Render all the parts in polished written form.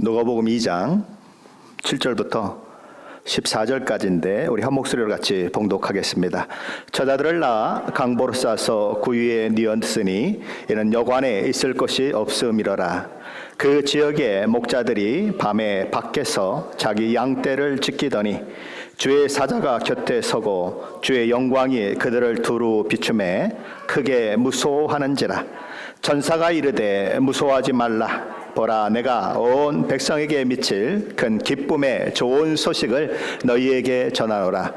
누가복음 2장 7절부터 14절까지인데 우리 한 목소리로 같이 봉독하겠습니다. 처자들을 낳아 강보로 싸서 구유에 뉘었으니 이는 여관에 있을 곳이 없음이러라. 그 지역의 목자들이 밤에 밖에서 자기 양떼를 지키더니 주의 사자가 곁에 서고 주의 영광이 그들을 두루 비추매 크게 무서워하는지라. 전사가 이르되 무서워하지 말라. 보라, 내가 온 백성에게 미칠 큰 기쁨의 좋은 소식을 너희에게 전하노라.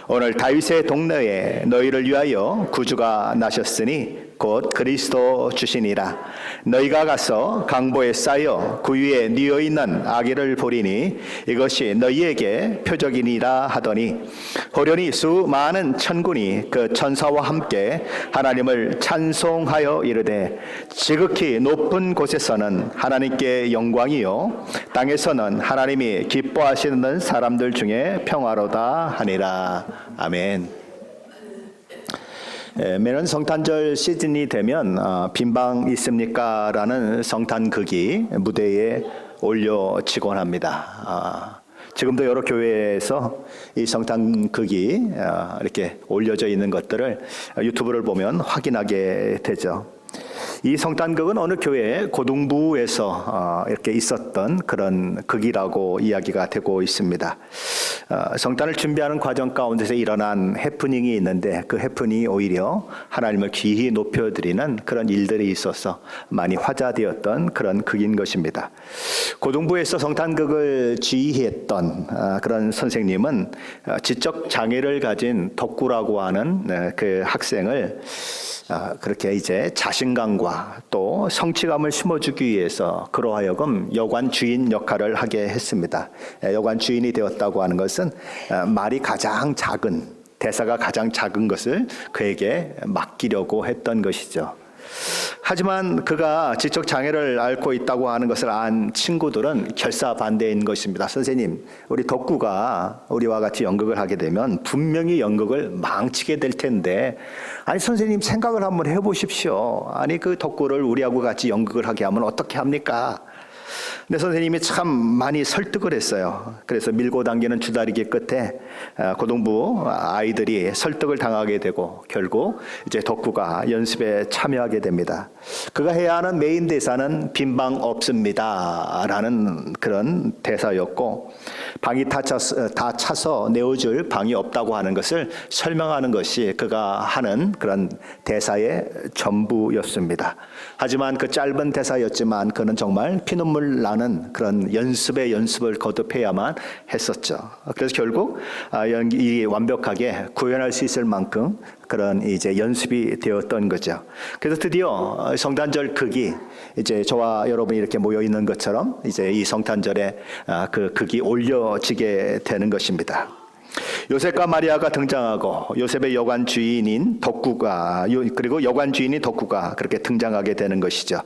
오늘 다윗의 동네에 너희를 위하여 구주가 나셨으니 곧 그리스도 주시니라. 너희가 가서 강보에 쌓여 구유에 뉘어 있는 아기를 보리니 이것이 너희에게 표적이니라 하더니 호련히 수많은 천군이 그 천사와 함께 하나님을 찬송하여 이르되 지극히 높은 곳에서는 하나님께 영광이요 땅에서는 하나님이 기뻐하시는 사람들 중에 평화로다 하니라. 아멘. 매년 성탄절 시즌이 되면 빈방 있습니까? 라는 성탄극이 무대에 올려지곤 합니다. 지금도 여러 교회에서 이 성탄극이 이렇게 올려져 있는 것들을 유튜브를 보면 확인하게 되죠. 이 성탄극은 어느 교회 고등부에서 이렇게 있었던 그런 극이라고 이야기가 되고 있습니다. 성탄을 준비하는 과정 가운데서 일어난 해프닝이 있는데 그 해프닝이 오히려 하나님을 귀히 높여드리는 그런 일들이 있어서 많이 화제되었던 그런 극인 것입니다. 고등부에서 성탄극을 지휘했던 그런 선생님은 지적 장애를 가진 덕구라고 하는 그 학생을 그렇게 이제 자신감과 또 성취감을 심어주기 위해서 그로 하여금 여관 주인 역할을 하게 했습니다. 여관 주인이 되었다고 하는 것은 말이 가장 작은, 대사가 가장 작은 것을 그에게 맡기려고 했던 것이죠. 하지만 그가 지적 장애를 앓고 있다고 하는 것을 안 친구들은 결사반대인 것입니다. 선생님, 우리 덕구가 우리와 같이 연극을 하게 되면 분명히 연극을 망치게 될 텐데, 아니 선생님 생각을 한번 해보십시오. 아니 그 덕구를 우리하고 같이 연극을 하게 하면 어떻게 합니까? 근데 선생님이 참 많이 설득을 했어요. 그래서 밀고 당기는 주다리기 끝에 고등부 아이들이 설득을 당하게 되고 결국 이제 덕구가 연습에 참여하게 됩니다. 그가 해야 하는 메인 대사는 빈방 없습니다 라는 그런 대사였고, 방이 다 차서 내어줄 방이 없다고 하는 것을 설명하는 것이 그가 하는 그런 대사의 전부였습니다. 하지만 그 짧은 대사였지만 그는 정말 피눈물 나는 그런 연습을 거듭해야만 했었죠. 그래서 결국 이 완벽하게 구현할 수 있을 만큼 그런 이제 연습이 되었던 거죠. 그래서 드디어 성탄절 극이 이제 저와 여러분이 이렇게 모여 있는 것처럼 이제 이 성탄절에 그 극이 올려지게 되는 것입니다. 요셉과 마리아가 등장하고 요셉의 여관 주인인 덕구가 그리고 여관 주인인 덕구가 그렇게 등장하게 되는 것이죠.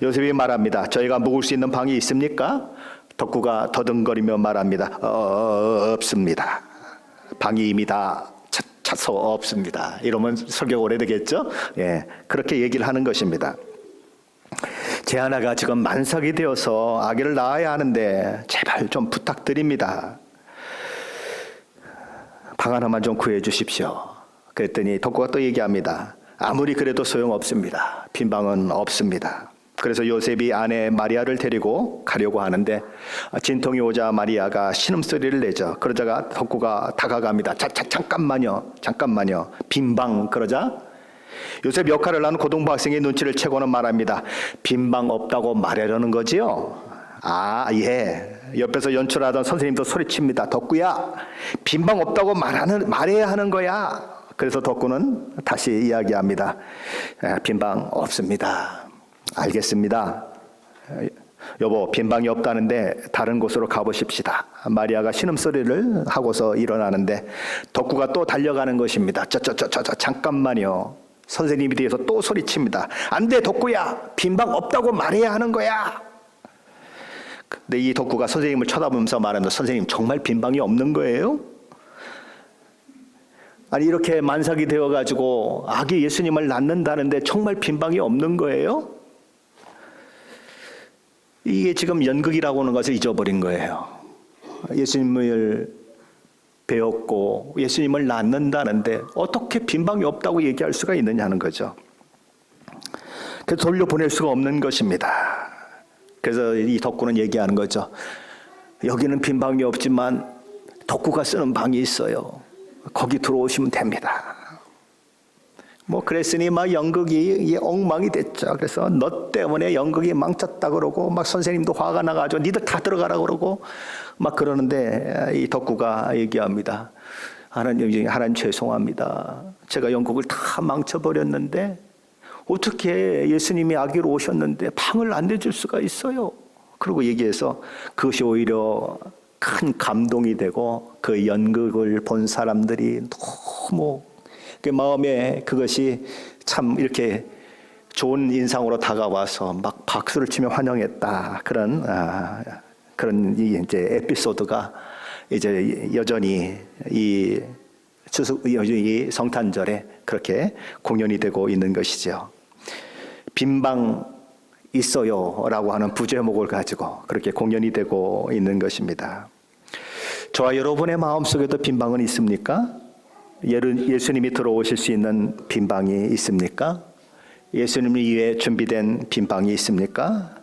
요셉이 말합니다. 저희가 묵을 수 있는 방이 있습니까? 덕구가 더듬거리며 말합니다. 없습니다. 방이 이미 다 차서 없습니다. 이러면 설교가 오래되겠죠? 예, 그렇게 얘기를 하는 것입니다. 제 하나가 지금 만삭이 되어서 아기를 낳아야 하는데 제발 좀 부탁드립니다. 방 하나만 좀 구해 주십시오. 그랬더니 덕구가 또 얘기합니다. 아무리 그래도 소용없습니다. 빈 방은 없습니다. 그래서 요셉이 아내 마리아를 데리고 가려고 하는데 진통이 오자 마리아가 신음소리를 내죠. 그러자가 덕구가 다가갑니다. 잠깐만요. 빈방. 그러자 요셉 역할을 하는 고등부 학생의 눈치를 채고는 말합니다. 빈방 없다고 말하려는 거지요? 예. 옆에서 연출하던 선생님도 소리칩니다. 덕구야, 빈방 없다고 말해야 하는 거야. 그래서 덕구는 다시 이야기합니다. 빈방 없습니다. 알겠습니다. 여보, 빈방이 없다는데 다른 곳으로 가보십시다. 마리아가 신음소리를 하고서 일어나는데 덕구가 또 달려가는 것입니다. 잠깐만요. 선생님이 뒤에서 또 소리칩니다. 안 돼, 덕구야. 빈방 없다고 말해야 하는 거야. 근데 이 덕구가 선생님을 쳐다보면서 말합니다. 선생님, 정말 빈방이 없는 거예요? 아니 이렇게 만삭이 되어가지고 아기 예수님을 낳는다는데 정말 빈방이 없는 거예요? 이게 지금 연극이라고 하는 것을 잊어버린 거예요. 예수님을 배웠고 예수님을 낳는다는데 어떻게 빈방이 없다고 얘기할 수가 있느냐는 거죠. 그래서 돌려보낼 수가 없는 것입니다. 그래서 이 덕구는 얘기하는 거죠. 여기는 빈방이 없지만 덕구가 쓰는 방이 있어요. 거기 들어오시면 됩니다. 뭐 그랬으니 막 연극이 엉망이 됐죠. 그래서 너 때문에 연극이 망쳤다 그러고 막 선생님도 화가 나가지고 니들 다 들어가라 그러고 막 그러는데 이 덕구가 얘기합니다. 하나님 죄송합니다. 제가 연극을 다 망쳐버렸는데 어떻게 예수님이 아기로 오셨는데 방을 안 내줄 수가 있어요. 그러고 얘기해서 그것이 오히려 큰 감동이 되고 그 연극을 본 사람들이 너무 그 마음에 그것이 참 이렇게 좋은 인상으로 다가와서 막 박수를 치며 환영했다. 그런 이제 에피소드가 이제 여전히 이 성탄절에 그렇게 공연이 되고 있는 것이죠. 빈방 있어요라고 하는 부제목을 가지고 그렇게 공연이 되고 있는 것입니다. 저와 여러분의 마음속에도 빈방은 있습니까? 예수님이 들어오실 수 있는 빈방이 있습니까? 예수님을 위해 준비된 빈방이 있습니까?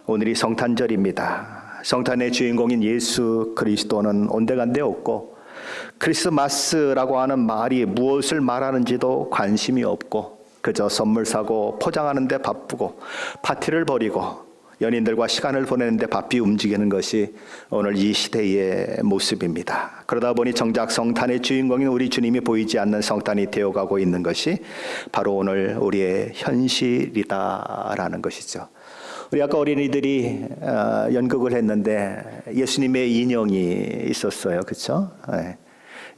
오늘이 성탄절입니다. 성탄의 주인공인 예수 그리스도는 온데간데 없고 크리스마스라고 하는 말이 무엇을 말하는지도 관심이 없고 그저 선물 사고 포장하는 데 바쁘고 파티를 벌이고 연인들과 시간을 보내는데 바삐 움직이는 것이 오늘 이 시대의 모습입니다. 그러다 보니 정작 성탄의 주인공인 우리 주님이 보이지 않는 성탄이 되어가고 있는 것이 바로 오늘 우리의 현실이다라는 것이죠. 우리 아까 어린이들이 연극을 했는데 예수님의 인형이 있었어요. 그렇죠? 네.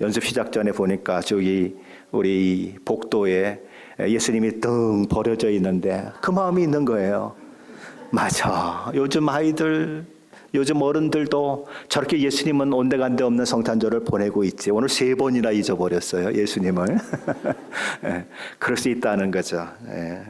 연습 시작 전에 보니까 저기 우리 복도에 예수님이 등 버려져 있는데 그 마음이 있는 거예요. 맞아. 요즘 아이들, 요즘 어른들도 저렇게 예수님은 온데간데 없는 성탄절을 보내고 있지. 오늘 3번이나 잊어버렸어요. 예수님을. 네, 그럴 수 있다는 거죠. 네.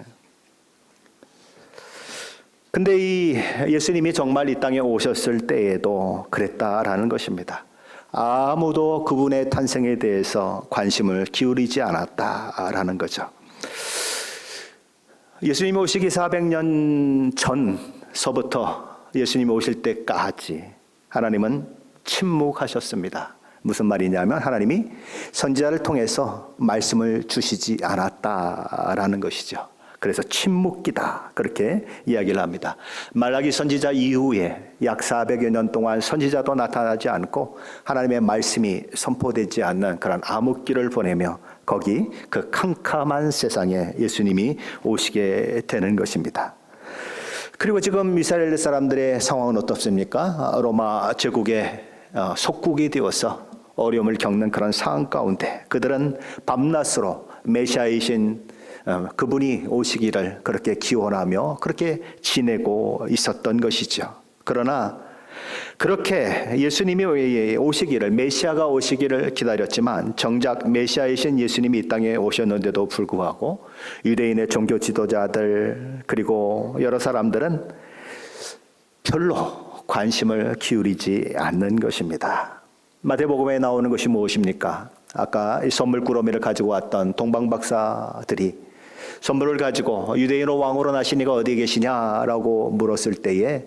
근데 이 예수님이 정말 이 땅에 오셨을 때에도 그랬다라는 것입니다. 아무도 그분의 탄생에 대해서 관심을 기울이지 않았다라는 거죠. 예수님이 오시기 400년 전서부터 예수님이 오실 때까지 하나님은 침묵하셨습니다. 무슨 말이냐면 하나님이 선지자를 통해서 말씀을 주시지 않았다라는 것이죠. 그래서 침묵기다 그렇게 이야기를 합니다. 말라기 선지자 이후에 약 400여 년 동안 선지자도 나타나지 않고 하나님의 말씀이 선포되지 않는 그런 암흑기를 보내며 거기 그 캄캄한 세상에 예수님이 오시게 되는 것입니다. 그리고 지금 이스라엘 사람들의 상황은 어떻습니까? 로마 제국의 속국이 되어서 어려움을 겪는 그런 상황 가운데 그들은 밤낮으로 메시아이신 그분이 오시기를 그렇게 기원하며 그렇게 지내고 있었던 것이죠. 그러나 그렇게 예수님이 오시기를, 메시아가 오시기를 기다렸지만 정작 메시아이신 예수님이 이 땅에 오셨는데도 불구하고 유대인의 종교 지도자들 그리고 여러 사람들은 별로 관심을 기울이지 않는 것입니다. 마태복음에 나오는 것이 무엇입니까? 아까 이 선물꾸러미를 가지고 왔던 동방박사들이 선물을 가지고 유대인으로 왕으로 나신 이가 어디 계시냐라고 물었을 때에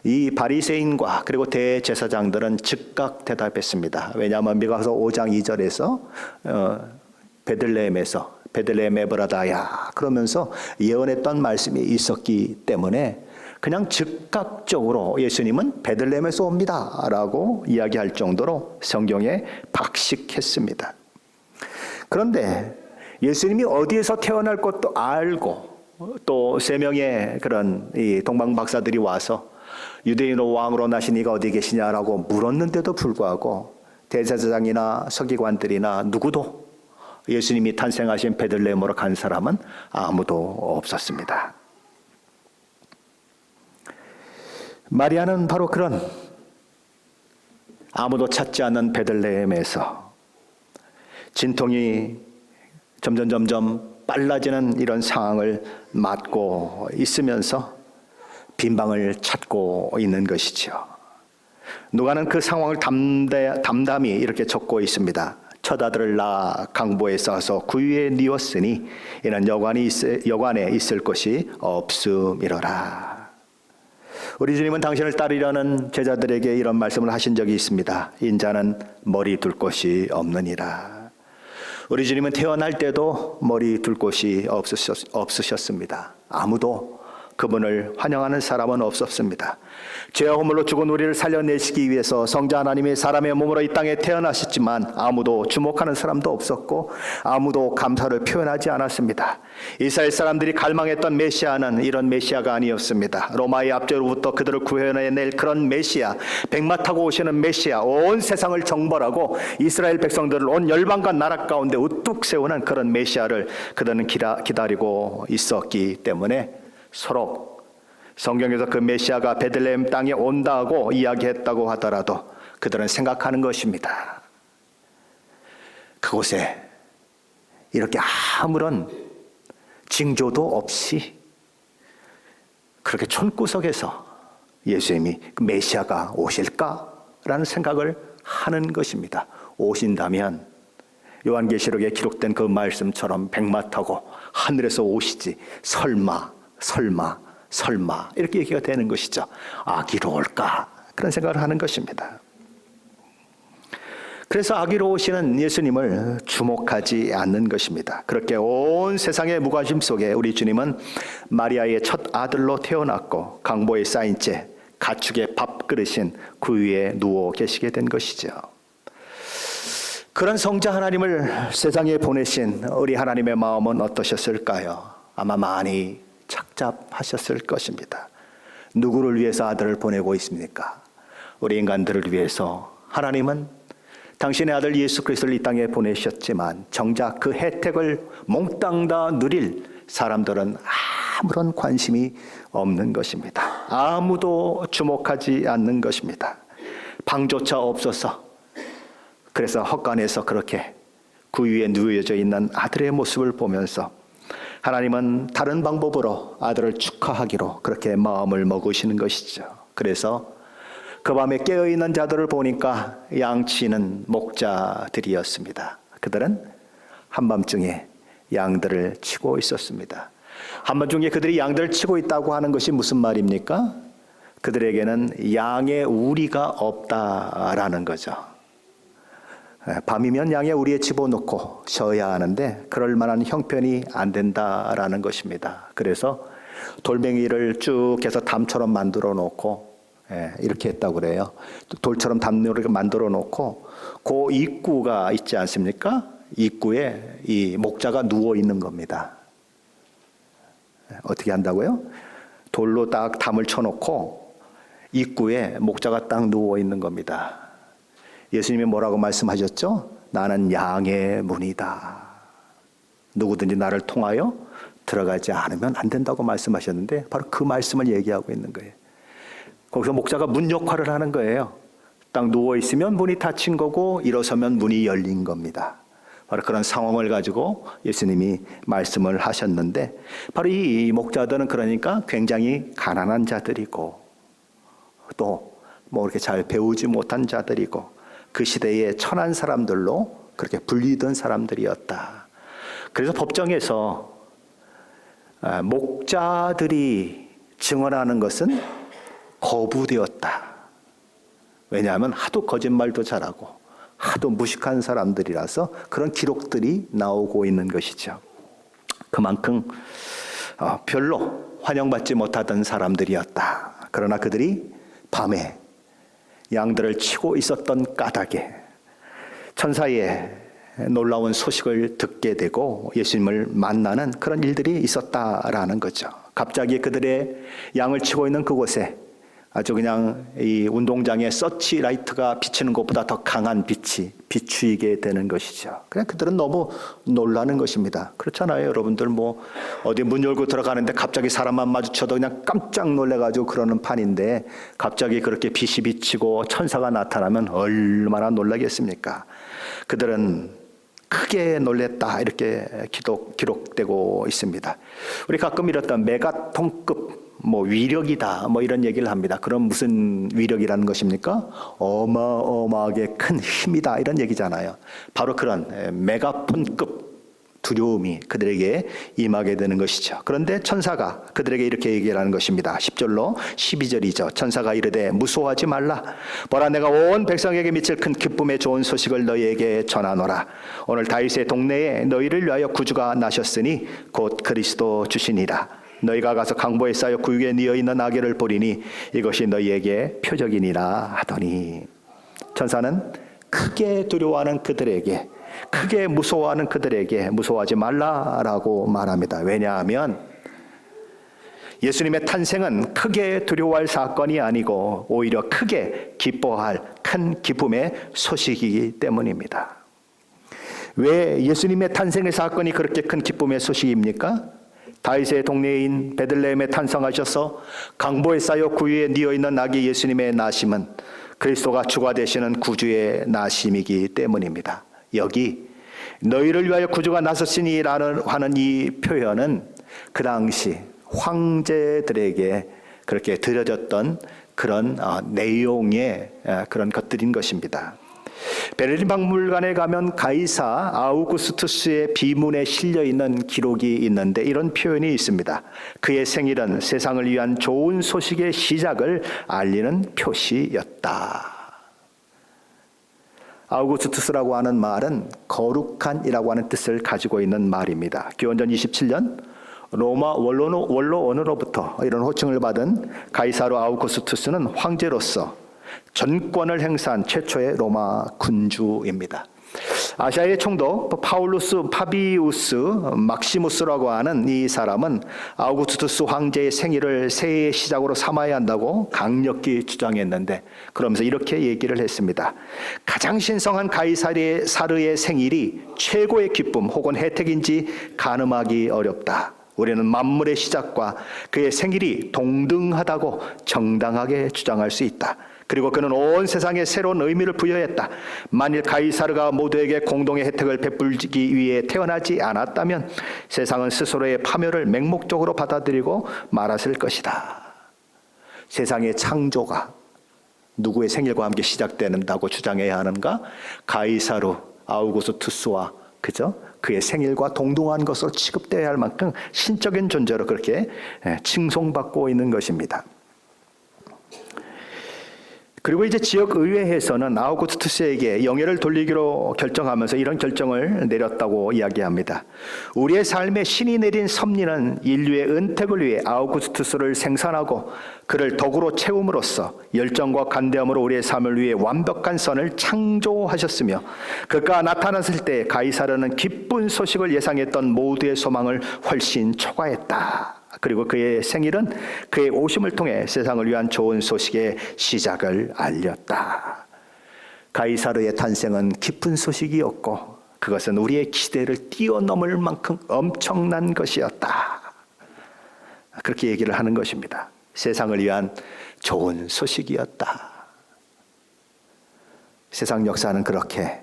이 바리새인과 그리고 대제사장들은 즉각 대답했습니다. 왜냐하면 미가서 5장 2절에서 베들레헴에서 베들레헴 에브라다야 그러면서 예언했던 말씀이 있었기 때문에 그냥 즉각적으로 예수님은 베들레헴에서 옵니다 라고 이야기할 정도로 성경에 박식했습니다. 그런데 예수님이 어디에서 태어날 것도 알고 또 3명의 그런 이 동방박사들이 와서 유대인으로 왕으로 나신 이가 어디 계시냐라고 물었는데도 불구하고 대제사장이나 서기관들이나 누구도 예수님이 탄생하신 베들레헴으로 간 사람은 아무도 없었습니다. 마리아는 바로 그런 아무도 찾지 않는 베들레헴에서 진통이 점점 빨라지는 이런 상황을 맞고 있으면서 빈방을 찾고 있는 것이죠. 누가는 그 상황을 담담히 이렇게 적고 있습니다. 첫 아들을 낳아 강보에 싸서 구유에 뉘었으니 이는 여관에 있을 것이 없음이로라. 우리 주님은 당신을 따르려는 제자들에게 이런 말씀을 하신 적이 있습니다. 인자는 머리 둘 곳이 없느니라. 우리 주님은 태어날 때도 머리 둘 곳이 없으셨습니다. 아무도 그분을 환영하는 사람은 없었습니다. 죄와 허물로 죽은 우리를 살려내시기 위해서 성자 하나님이 사람의 몸으로 이 땅에 태어나셨지만 아무도 주목하는 사람도 없었고 아무도 감사를 표현하지 않았습니다. 이스라엘 사람들이 갈망했던 메시아는 이런 메시아가 아니었습니다. 로마의 압제로부터 그들을 구해낼 그런 메시아, 백마 타고 오시는 메시아, 온 세상을 정벌하고 이스라엘 백성들을 온 열방과 나라 가운데 우뚝 세우는 그런 메시아를 그들은 기다리고 있었기 때문에 서로 성경에서 그 메시아가 베들레헴 땅에 온다고 이야기했다고 하더라도 그들은 생각하는 것입니다. 그곳에 이렇게 아무런 징조도 없이 그렇게 촌구석에서 예수님이 그 메시아가 오실까라는 생각을 하는 것입니다. 오신다면 요한계시록에 기록된 그 말씀처럼 백마 타고 하늘에서 오시지 설마 이렇게 얘기가 되는 것이죠. 아기로 올까? 그런 생각을 하는 것입니다. 그래서 아기로 오시는 예수님을 주목하지 않는 것입니다. 그렇게 온 세상의 무관심 속에 우리 주님은 마리아의 첫 아들로 태어났고 강보에 쌓인 채 가축의 밥그릇인 그 위에 누워 계시게 된 것이죠. 그런 성자 하나님을 세상에 보내신 우리 하나님의 마음은 어떠셨을까요? 아마 많이 착잡하셨을 것입니다. 누구를 위해서 아들을 보내고 있습니까? 우리 인간들을 위해서. 하나님은 당신의 아들 예수 그리스도를 이 땅에 보내셨지만 정작 그 혜택을 몽땅 다 누릴 사람들은 아무런 관심이 없는 것입니다. 아무도 주목하지 않는 것입니다. 방조차 없어서, 그래서 헛간에서 그렇게 그 위에 누워져 있는 아들의 모습을 보면서 하나님은 다른 방법으로 아들을 축하하기로 그렇게 마음을 먹으시는 것이죠. 그래서 그 밤에 깨어있는 자들을 보니까 양치는 목자들이었습니다. 그들은 한밤중에 양들을 치고 있었습니다. 한밤중에 그들이 양들을 치고 있다고 하는 것이 무슨 말입니까? 그들에게는 양의 우리가 없다라는 거죠. 밤이면 양의 우리에 집어넣고 쉬어야 하는데 그럴 만한 형편이 안 된다라는 것입니다. 그래서 돌멩이를 쭉 해서 담처럼 만들어 놓고 이렇게 했다고 그래요. 돌처럼 담요를 만들어 놓고 그 입구가 있지 않습니까? 입구에 이 목자가 누워 있는 겁니다. 어떻게 한다고요? 돌로 딱 담을 쳐놓고 입구에 목자가 딱 누워 있는 겁니다. 예수님이 뭐라고 말씀하셨죠? 나는 양의 문이다. 누구든지 나를 통하여 들어가지 않으면 안 된다고 말씀하셨는데 바로 그 말씀을 얘기하고 있는 거예요. 거기서 목자가 문 역할을 하는 거예요. 딱 누워있으면 문이 닫힌 거고 일어서면 문이 열린 겁니다. 바로 그런 상황을 가지고 예수님이 말씀을 하셨는데 바로 이 목자들은 그러니까 굉장히 가난한 자들이고 또 뭐 이렇게 잘 배우지 못한 자들이고 그 시대의 천한 사람들로 그렇게 불리던 사람들이었다. 그래서 법정에서 목자들이 증언하는 것은 거부되었다. 왜냐하면 하도 거짓말도 잘하고 하도 무식한 사람들이라서 그런 기록들이 나오고 있는 것이죠. 그만큼 별로 환영받지 못하던 사람들이었다. 그러나 그들이 밤에 양들을 치고 있었던 까닭에 천사의 놀라운 소식을 듣게 되고 예수님을 만나는 그런 일들이 있었다라는 거죠. 갑자기 그들의 양을 치고 있는 그곳에 아주 그냥 이 운동장에 서치라이트가 비치는 것보다 더 강한 빛이 비추이게 되는 것이죠. 그냥 그들은 너무 놀라는 것입니다. 그렇잖아요. 여러분들 뭐 어디 문 열고 들어가는데 갑자기 사람만 마주쳐도 그냥 깜짝 놀래가지고 그러는 판인데 갑자기 그렇게 빛이 비치고 천사가 나타나면 얼마나 놀라겠습니까? 그들은 크게 놀랬다 이렇게 기록되고 있습니다. 우리 가끔 이렇던 메가톤급 뭐 위력이다, 뭐 이런 얘기를 합니다. 그럼 무슨 위력이라는 것입니까? 어마어마하게 큰 힘이다, 이런 얘기잖아요. 바로 그런 메가폰급 두려움이 그들에게 임하게 되는 것이죠. 그런데 천사가 그들에게 이렇게 얘기를 하는 것입니다. 10절로 12절이죠. 천사가 이르되 무서워하지 말라. 보라, 내가 온 백성에게 미칠 큰 기쁨의 좋은 소식을 너희에게 전하노라. 오늘 다윗의 동네에 너희를 위하여 구주가 나셨으니 곧 그리스도 주시니라. 너희가 가서 강보에 쌓여 구유에 뉘어 있는 나귀를 보리니 이것이 너희에게 표적이니라 하더니, 천사는 크게 두려워하는 그들에게, 크게 무서워하는 그들에게 무서워하지 말라라고 말합니다. 왜냐하면 예수님의 탄생은 크게 두려워할 사건이 아니고 오히려 크게 기뻐할 큰 기쁨의 소식이기 때문입니다. 왜 예수님의 탄생의 사건이 그렇게 큰 기쁨의 소식입니까? 다윗의 동네인 베들레헴에 탄생하셔서 강보에 쌓여 구유에 뉘어 있는 아기 예수님의 나심은 그리스도가 주가 되시는 구주의 나심이기 때문입니다. 여기 너희를 위하여 구주가 나섰으니라는 하는 이 표현은 그 당시 황제들에게 그렇게 드려졌던 그런 내용의 그런 것들인 것입니다. 베를린 박물관에 가면 가이사 아우구스투스의 비문에 실려 있는 기록이 있는데 이런 표현이 있습니다. 그의 생일은 세상을 위한 좋은 소식의 시작을 알리는 표시였다. 아우구스투스라고 하는 말은 거룩한이라고 하는 뜻을 가지고 있는 말입니다. 기원전 27년 로마 원로원으로부터 이런 호칭을 받은 가이사로 아우구스투스는 황제로서 전권을 행사한 최초의 로마 군주입니다. 아시아의 총독 파울루스 파비우스 막시무스라고 하는 이 사람은 아우구스투스 황제의 생일을 새해의 시작으로 삼아야 한다고 강력히 주장했는데, 그러면서 이렇게 얘기를 했습니다. 가장 신성한 가이사르의 생일이 최고의 기쁨 혹은 혜택인지 가늠하기 어렵다. 우리는 만물의 시작과 그의 생일이 동등하다고 정당하게 주장할 수 있다. 그리고 그는 온 세상에 새로운 의미를 부여했다. 만일 가이사르가 모두에게 공동의 혜택을 베풀기 위해 태어나지 않았다면 세상은 스스로의 파멸을 맹목적으로 받아들이고 말았을 것이다. 세상의 창조가 누구의 생일과 함께 시작된다고 주장해야 하는가? 가이사르 아우구스투스와 그의 생일과 동등한 것으로 취급되어야 할 만큼 신적인 존재로 그렇게 칭송받고 있는 것입니다. 그리고 이제 지역 의회에서는 아우구스투스에게 영예를 돌리기로 결정하면서 이런 결정을 내렸다고 이야기합니다. 우리의 삶에 신이 내린 섭리는 인류의 은택을 위해 아우구스투스를 생산하고 그를 덕으로 채움으로써 열정과 간대함으로 우리의 삶을 위해 완벽한 선을 창조하셨으며, 그가 나타났을 때 가이사르는 기쁜 소식을 예상했던 모두의 소망을 훨씬 초과했다. 그리고 그의 생일은 그의 오심을 통해 세상을 위한 좋은 소식의 시작을 알렸다. 가이사르의 탄생은 기쁜 소식이었고 그것은 우리의 기대를 뛰어넘을 만큼 엄청난 것이었다. 그렇게 얘기를 하는 것입니다. 세상을 위한 좋은 소식이었다. 세상 역사는 그렇게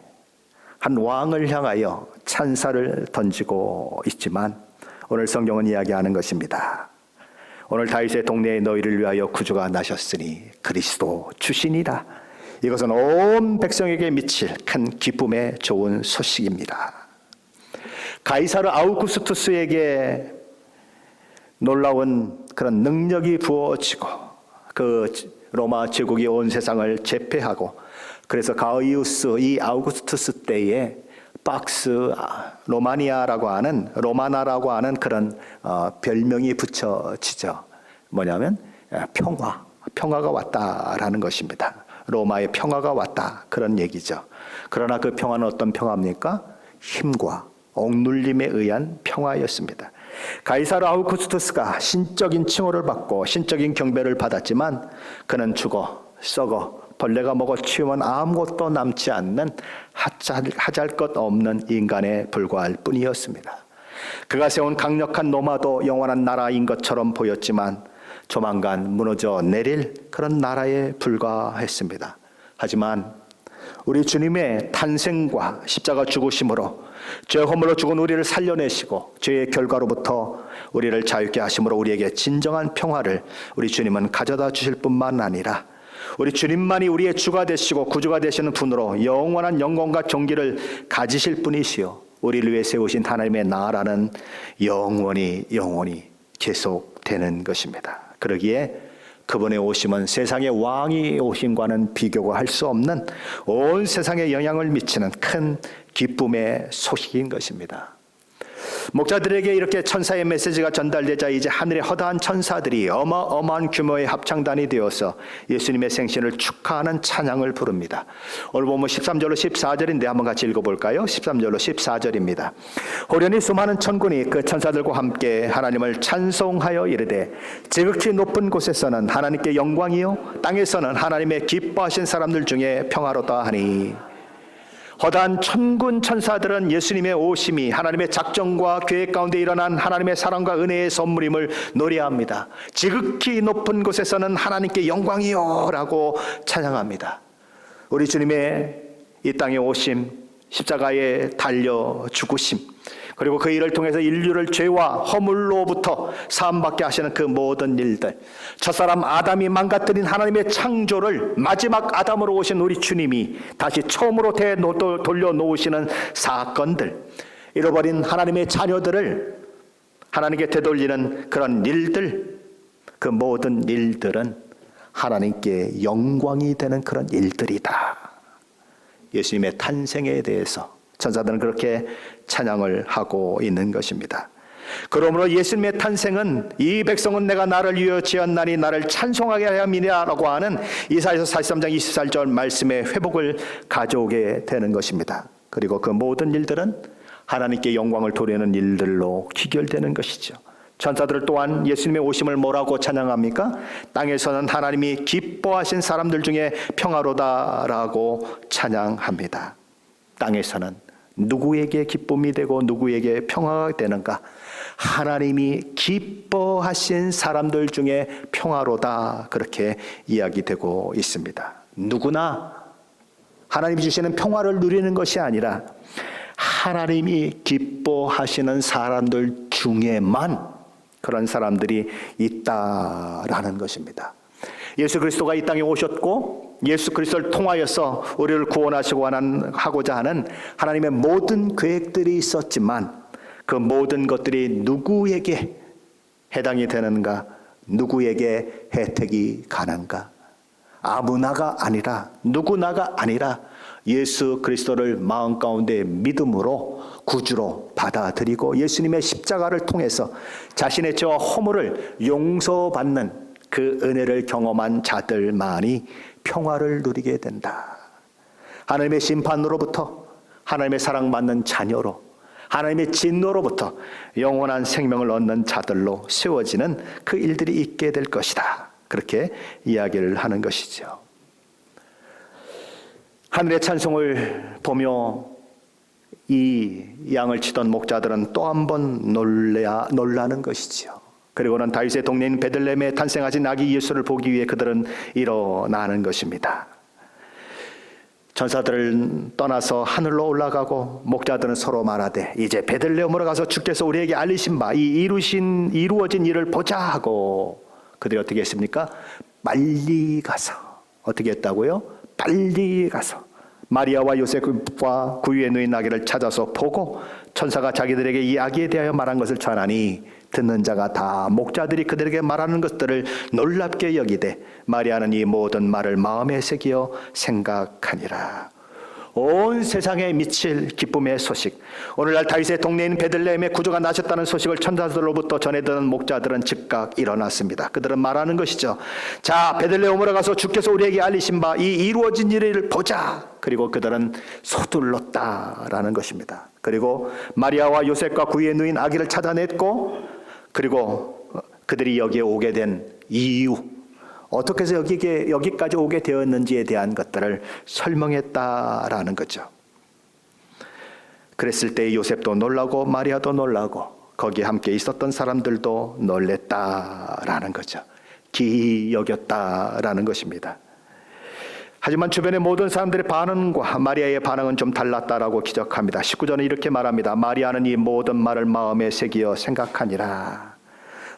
한 왕을 향하여 찬사를 던지고 있지만 오늘 성경은 이야기하는 것입니다. 오늘 다윗의 동네에 너희를 위하여 구주가 나셨으니 그리스도 주시니라. 이것은 온 백성에게 미칠 큰 기쁨의 좋은 소식입니다. 가이사르 아우구스투스에게 놀라운 그런 능력이 부어지고 그 로마 제국이 온 세상을 제패하고, 그래서 가이우스 이 아우구스투스 때에 박스 로마나라고 하는 그런 별명이 붙여지죠. 뭐냐면 평화가 왔다라는 것입니다. 로마의 평화가 왔다, 그런 얘기죠. 그러나 그 평화는 어떤 평화입니까? 힘과 억눌림에 의한 평화였습니다. 가이사르 아우구스투스가 신적인 칭호를 받고 신적인 경배를 받았지만 그는 죽어 썩어 벌레가 먹어 치우면 아무것도 남지 않는 하잘것 없는 인간에 불과할 뿐이었습니다. 그가 세운 강력한 로마도 영원한 나라인 것처럼 보였지만 조만간 무너져 내릴 그런 나라에 불과했습니다. 하지만 우리 주님의 탄생과 십자가 죽으심으로 죄 허물로 죽은 우리를 살려내시고 죄의 결과로부터 우리를 자유케 하심으로 우리에게 진정한 평화를 우리 주님은 가져다 주실 뿐만 아니라 우리 주님만이 우리의 주가 되시고 구주가 되시는 분으로 영원한 영광과 존귀를 가지실 분이시요 우리를 위해 세우신 하나님의 나라는 영원히 계속되는 것입니다. 그러기에 그분의 오심은 세상의 왕이 오심과는 비교가 할 수 없는 온 세상에 영향을 미치는 큰 기쁨의 소식인 것입니다. 목자들에게 이렇게 천사의 메시지가 전달되자 이제 하늘의 허다한 천사들이 어마어마한 규모의 합창단이 되어서 예수님의 생신을 축하하는 찬양을 부릅니다. 오늘 보면 13절로 14절인데 한번 같이 읽어볼까요? 13절로 14절입니다. 호련히 수많은 천군이 그 천사들과 함께 하나님을 찬송하여 이르되 지극히 높은 곳에서는 하나님께 영광이요 땅에서는 하나님의 기뻐하신 사람들 중에 평화로다 하니 허다한 천군 천사들은 예수님의 오심이 하나님의 작정과 계획 가운데 일어난 하나님의 사랑과 은혜의 선물임을 노래합니다. 지극히 높은 곳에서는 하나님께 영광이요 라고 찬양합니다. 우리 주님의 이 땅에 오심, 십자가에 달려 죽으심, 그리고 그 일을 통해서 인류를 죄와 허물로부터 사함받게 하시는 그 모든 일들, 첫사람 아담이 망가뜨린 하나님의 창조를 마지막 아담으로 오신 우리 주님이 다시 처음으로 돌려놓으시는 사건들, 잃어버린 하나님의 자녀들을 하나님께 되돌리는 그런 일들, 그 모든 일들은 하나님께 영광이 되는 그런 일들이다. 예수님의 탄생에 대해서 천사들은 그렇게 찬양을 하고 있는 것입니다. 그러므로 예수님의 탄생은 이 백성은 내가 나를 위하여 지었나니 나를 찬송하게 하여 함이라고 하는 이사야서 43장 24절 말씀의 회복을 가져오게 되는 것입니다. 그리고 그 모든 일들은 하나님께 영광을 돌리는 일들로 귀결되는 것이죠. 천사들 또한 예수님의 오심을 뭐라고 찬양합니까? 땅에서는 하나님이 기뻐하신 사람들 중에 평화로다라고 찬양합니다. 땅에서는 누구에게 기쁨이 되고 누구에게 평화가 되는가? 하나님이 기뻐하신 사람들 중에 평화로다, 그렇게 이야기되고 있습니다. 누구나 하나님이 주시는 평화를 누리는 것이 아니라 하나님이 기뻐하시는 사람들 중에만 그런 사람들이 있다라는 것입니다. 예수 그리스도가 이 땅에 오셨고 예수 그리스도를 통하여서 우리를 구원하고자 하는 하나님의 모든 계획들이 있었지만 그 모든 것들이 누구에게 해당이 되는가? 누구에게 혜택이 가는가? 아무나가 아니라 누구나가 아니라 예수 그리스도를 마음 가운데 믿음으로 구주로 받아들이고 예수님의 십자가를 통해서 자신의 죄와 허물을 용서받는 그 은혜를 경험한 자들만이 평화를 누리게 된다. 하나님의 심판으로부터 하나님의 사랑받는 자녀로 하나님의 진노로부터 영원한 생명을 얻는 자들로 세워지는 그 일들이 있게 될 것이다. 그렇게 이야기를 하는 것이죠. 하늘의 찬송을 보며 이 양을 치던 목자들은 또 한 번 놀라는 것이지요. 그리고는 다윗의 동네인 베들레헴에 탄생하신 아기 예수를 보기 위해 그들은 일어나는 것입니다. 천사들을 떠나서 하늘로 올라가고 목자들은 서로 말하되 이제 베들레헴으로 가서 주께서 우리에게 알리신 바 이 이루어진 일을 보자 하고 그들이 어떻게 했습니까? 빨리 가서 어떻게 했다고요? 빨리 가서 마리아와 요셉과 구유에 누인 아기를 찾아서 보고 천사가 자기들에게 이 아기에 대하여 말한 것을 전하니 듣는 자가 다 목자들이 그들에게 말하는 것들을 놀랍게 여기되 마리아는 이 모든 말을 마음에 새기어 생각하니라. 온 세상에 미칠 기쁨의 소식, 오늘날 다윗의 동네인 베들레헴에 구주가 나셨다는 소식을 천사들로부터 전해 듣는 목자들은 즉각 일어났습니다. 그들은 말하는 것이죠. 자, 베들레헴으로 가서 주께서 우리에게 알리신 바 이 이루어진 일을 보자. 그리고 그들은 서둘렀다라는 것입니다. 그리고 마리아와 요셉과 구유에 누인 아기를 찾아냈고 그리고 그들이 여기에 오게 된 이유, 어떻게 해서 여기까지 오게 되었는지에 대한 것들을 설명했다라는 거죠. 그랬을 때 요셉도 놀라고 마리아도 놀라고 거기에 함께 있었던 사람들도 놀랬다라는 거죠. 기이 여겼다라는 것입니다. 하지만 주변의 모든 사람들의 반응과 마리아의 반응은 좀 달랐다라고 기적합니다. 19절은 이렇게 말합니다. 마리아는 이 모든 말을 마음에 새기어 생각하니라.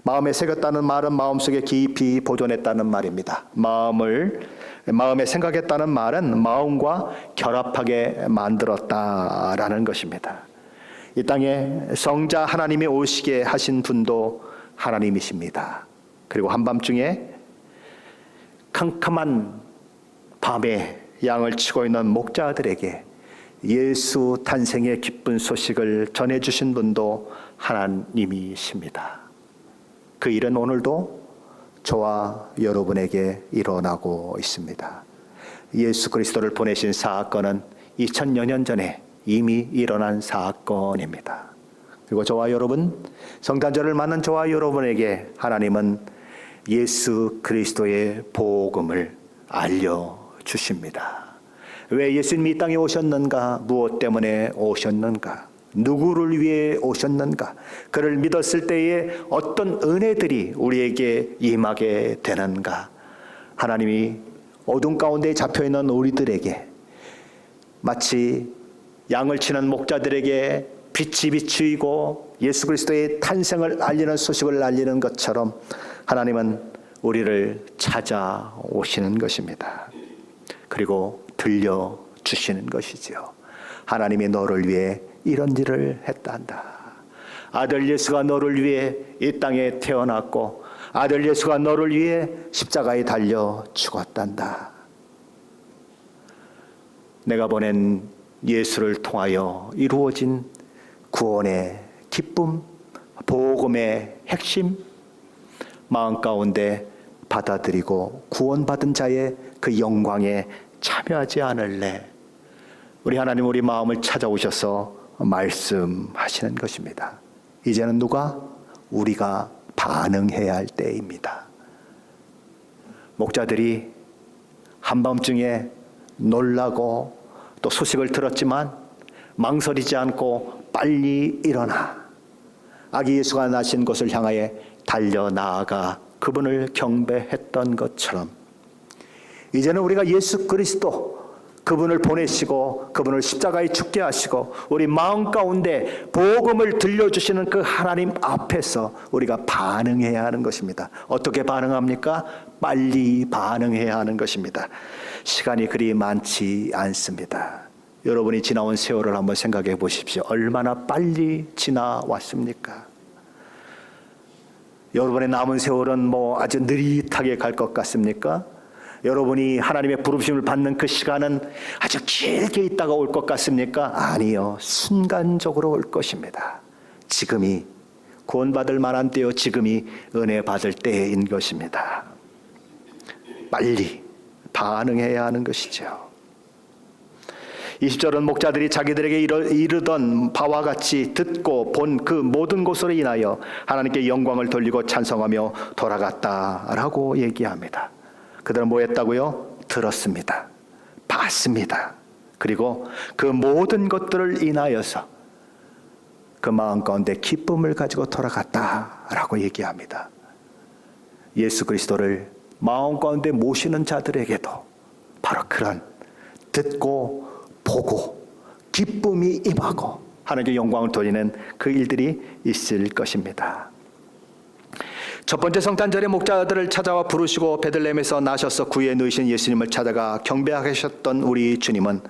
마음에 새겼다는 말은 마음속에 깊이 보존했다는 말입니다. 마음에 생각했다는 말은 마음과 결합하게 만들었다라는 것입니다. 이 땅에 성자 하나님이 오시게 하신 분도 하나님이십니다. 그리고 한밤중에 캄캄한 밤에 양을 치고 있는 목자들에게 예수 탄생의 기쁜 소식을 전해주신 분도 하나님이십니다. 그 일은 오늘도 저와 여러분에게 일어나고 있습니다. 예수 그리스도를 보내신 사건은 2000여 년 전에 이미 일어난 사건입니다. 그리고 저와 여러분, 성탄절을 맞는 저와 여러분에게 하나님은 예수 그리스도의 복음을 알려주십니다. 왜 예수님이 이 땅에 오셨는가? 무엇 때문에 오셨는가? 누구를 위해 오셨는가? 그를 믿었을 때에 어떤 은혜들이 우리에게 임하게 되는가? 하나님이 어둠 가운데 잡혀있는 우리들에게 마치 양을 치는 목자들에게 빛이 비추이고 예수 그리스도의 탄생을 알리는 소식을 알리는 것처럼 하나님은 우리를 찾아오시는 것입니다. 그리고 들려주시는 것이지요. 하나님이 너를 위해 이런 일을 했단다. 아들 예수가 너를 위해 이 땅에 태어났고 아들 예수가 너를 위해 십자가에 달려 죽었단다. 내가 보낸 예수를 통하여 이루어진 구원의 기쁨, 복음의 핵심, 마음 가운데 받아들이고 구원받은 자의 그 영광에 참여하지 않을래? 우리 하나님 우리 마음을 찾아오셔서 말씀하시는 것입니다. 이제는 누가? 우리가 반응해야 할 때입니다. 목자들이 한밤중에 놀라고 또 소식을 들었지만 망설이지 않고 빨리 일어나 아기 예수가 나신 곳을 향하여 달려나아가 그분을 경배했던 것처럼 이제는 우리가 예수 그리스도 그분을 보내시고 그분을 십자가에 죽게 하시고 우리 마음 가운데 복음을 들려주시는 그 하나님 앞에서 우리가 반응해야 하는 것입니다. 어떻게 반응합니까? 빨리 반응해야 하는 것입니다. 시간이 그리 많지 않습니다. 여러분이 지나온 세월을 한번 생각해 보십시오. 얼마나 빨리 지나왔습니까? 여러분의 남은 세월은 아주 느릿하게 갈 것 같습니까? 여러분이 하나님의 부르심을 받는 그 시간은 아주 길게 있다가 올 것 같습니까? 아니요. 순간적으로 올 것입니다. 지금이 구원받을 만한 때요. 지금이 은혜 받을 때인 것입니다. 빨리 반응해야 하는 것이죠. 20절은 목자들이 자기들에게 이르던 바와 같이 듣고 본 그 모든 것으로 인하여 하나님께 영광을 돌리고 찬송하며 돌아갔다라고 얘기합니다. 그들은 뭐 했다고요? 들었습니다. 봤습니다. 그리고 그 모든 것들을 인하여서 그 마음 가운데 기쁨을 가지고 돌아갔다라고 얘기합니다. 예수 그리스도를 마음 가운데 모시는 자들에게도 바로 그런 듣고 보고 기쁨이 임하고 하나님께 영광을 돌리는 그 일들이 있을 것입니다. 첫 번째 성탄절에 목자들을 찾아와 부르시고 베들레헴에서 나셔서 구유에 누이신 예수님을 찾아가 경배하셨던 우리 주님은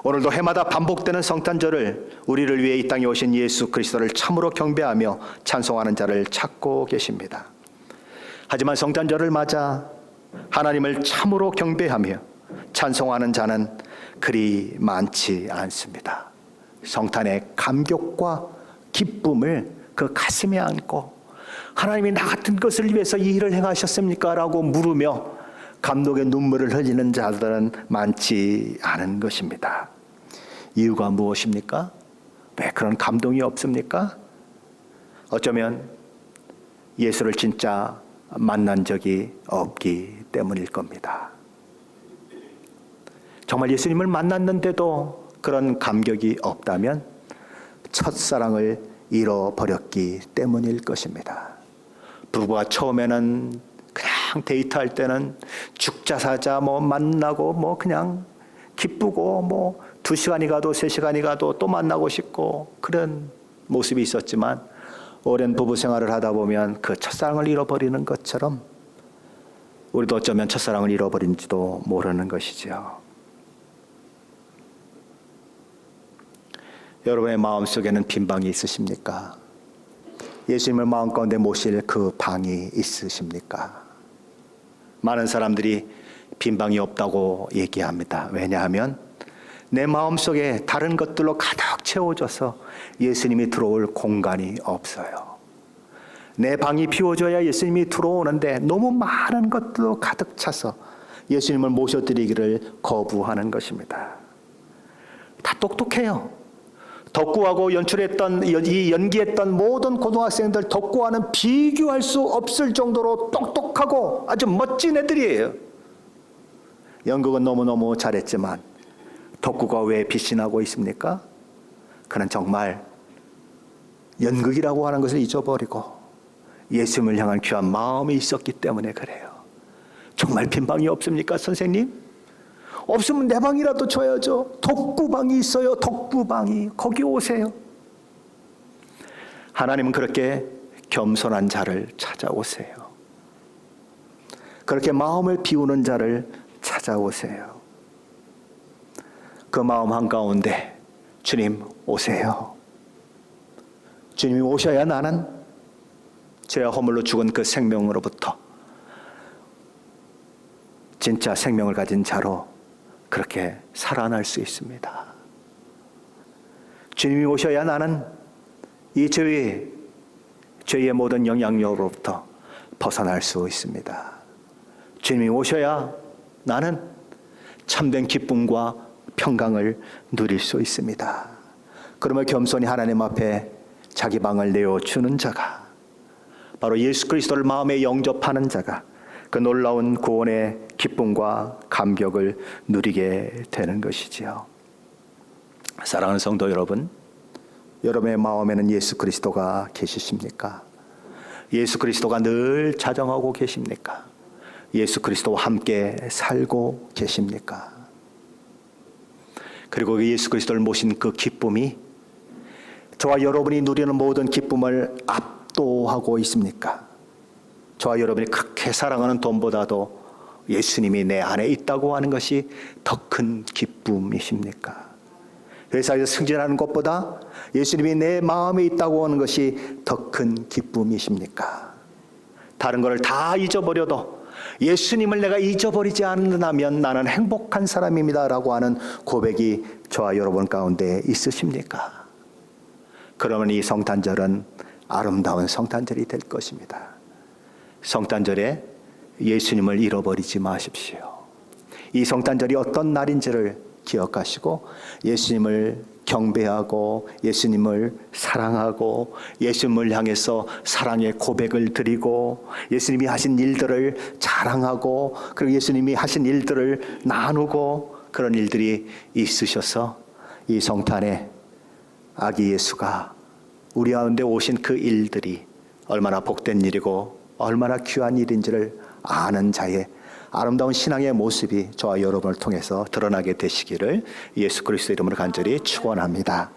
오늘도 해마다 반복되는 성탄절을 우리를 위해 이 땅에 오신 예수 그리스도를 참으로 경배하며 찬송하는 자를 찾고 계십니다. 하지만 성탄절을 맞아 하나님을 참으로 경배하며 찬송하는 자는 그리 많지 않습니다. 성탄의 감격과 기쁨을 그 가슴에 안고 하나님이 나 같은 것을 위해서 이 일을 행하셨습니까? 라고 물으며 감동의 눈물을 흘리는 자들은 많지 않은 것입니다. 이유가 무엇입니까? 왜 그런 감동이 없습니까? 어쩌면 예수를 진짜 만난 적이 없기 때문일 겁니다. 정말 예수님을 만났는데도 그런 감격이 없다면 첫사랑을 잃어버렸기 때문일 것입니다. 부부가 처음에는 그냥 그냥 데이트할 때는 죽자 사자 뭐 만나고 뭐 그냥 기쁘고 뭐 2시간이 가도 3시간이 가도 또 만나고 싶고 그런 모습이 있었지만 오랜 부부 생활을 하다 보면 그 첫사랑을 잃어버리는 것처럼 우리도 어쩌면 첫사랑을 잃어버린지도 모르는 것이지요. 여러분의 마음속에는 빈 방이 있으십니까? 예수님을 마음 가운데 모실 그 방이 있으십니까? 많은 사람들이 빈 방이 없다고 얘기합니다. 왜냐하면 내 마음속에 다른 것들로 가득 채워져서 예수님이 들어올 공간이 없어요. 내 방이 비워져야 예수님이 들어오는데 너무 많은 것들로 가득 차서 예수님을 모셔드리기를 거부하는 것입니다. 다 똑똑해요. 덕구하고 연기했던 모든 고등학생들 덕구와는 비교할 수 없을 정도로 똑똑하고 아주 멋진 애들이에요. 연극은 너무너무 잘했지만 덕구가 왜 빛이 나고 있습니까? 그는 정말 연극이라고 하는 것을 잊어버리고 예수님을 향한 귀한 마음이 있었기 때문에 그래요. 정말 빈 방이 없습니까, 선생님? 없으면 내 방이라도 줘야죠. 덕구방이 있어요. 덕구방이. 거기 오세요. 하나님은 그렇게 겸손한 자를 찾아오세요. 그렇게 마음을 비우는 자를 찾아오세요. 그 마음 한가운데 주님 오세요. 주님이 오셔야 나는 죄와 허물로 죽은 그 생명으로부터 진짜 생명을 가진 자로 그렇게 살아날 수 있습니다. 주님이 오셔야 나는 이 죄의 모든 영향력으로부터 벗어날 수 있습니다. 주님이 오셔야 나는 참된 기쁨과 평강을 누릴 수 있습니다. 그러면 겸손히 하나님 앞에 자기 방을 내어주는 자가 바로 예수 그리스도를 마음에 영접하는 자가 그 놀라운 구원의 기쁨과 감격을 누리게 되는 것이지요. 사랑하는 성도 여러분, 여러분의 마음에는 예수 그리스도가 계시십니까? 예수 그리스도가 늘 자정하고 계십니까? 예수 그리스도와 함께 살고 계십니까? 그리고 예수 그리스도를 모신 그 기쁨이 저와 여러분이 누리는 모든 기쁨을 압도하고 있습니까? 저와 여러분이 그렇게 사랑하는 돈보다도 예수님이 내 안에 있다고 하는 것이 더 큰 기쁨이십니까? 회사에서 승진하는 것보다 예수님이 내 마음에 있다고 하는 것이 더 큰 기쁨이십니까? 다른 것을 다 잊어버려도 예수님을 내가 잊어버리지 않는다면 나는 행복한 사람입니다 라고 하는 고백이 저와 여러분 가운데 있으십니까? 그러면 이 성탄절은 아름다운 성탄절이 될 것입니다. 성탄절에 예수님을 잃어버리지 마십시오. 이 성탄절이 어떤 날인지를 기억하시고 예수님을 경배하고 예수님을 사랑하고 예수님을 향해서 사랑의 고백을 드리고 예수님이 하신 일들을 자랑하고 그리고 예수님이 하신 일들을 나누고 그런 일들이 있으셔서 이 성탄에 아기 예수가 우리 가운데 오신 그 일들이 얼마나 복된 일이고 얼마나 귀한 일인지를 아는 자의 아름다운 신앙의 모습이 저와 여러분을 통해서 드러나게 되시기를 예수 그리스도 이름으로 간절히 축원합니다.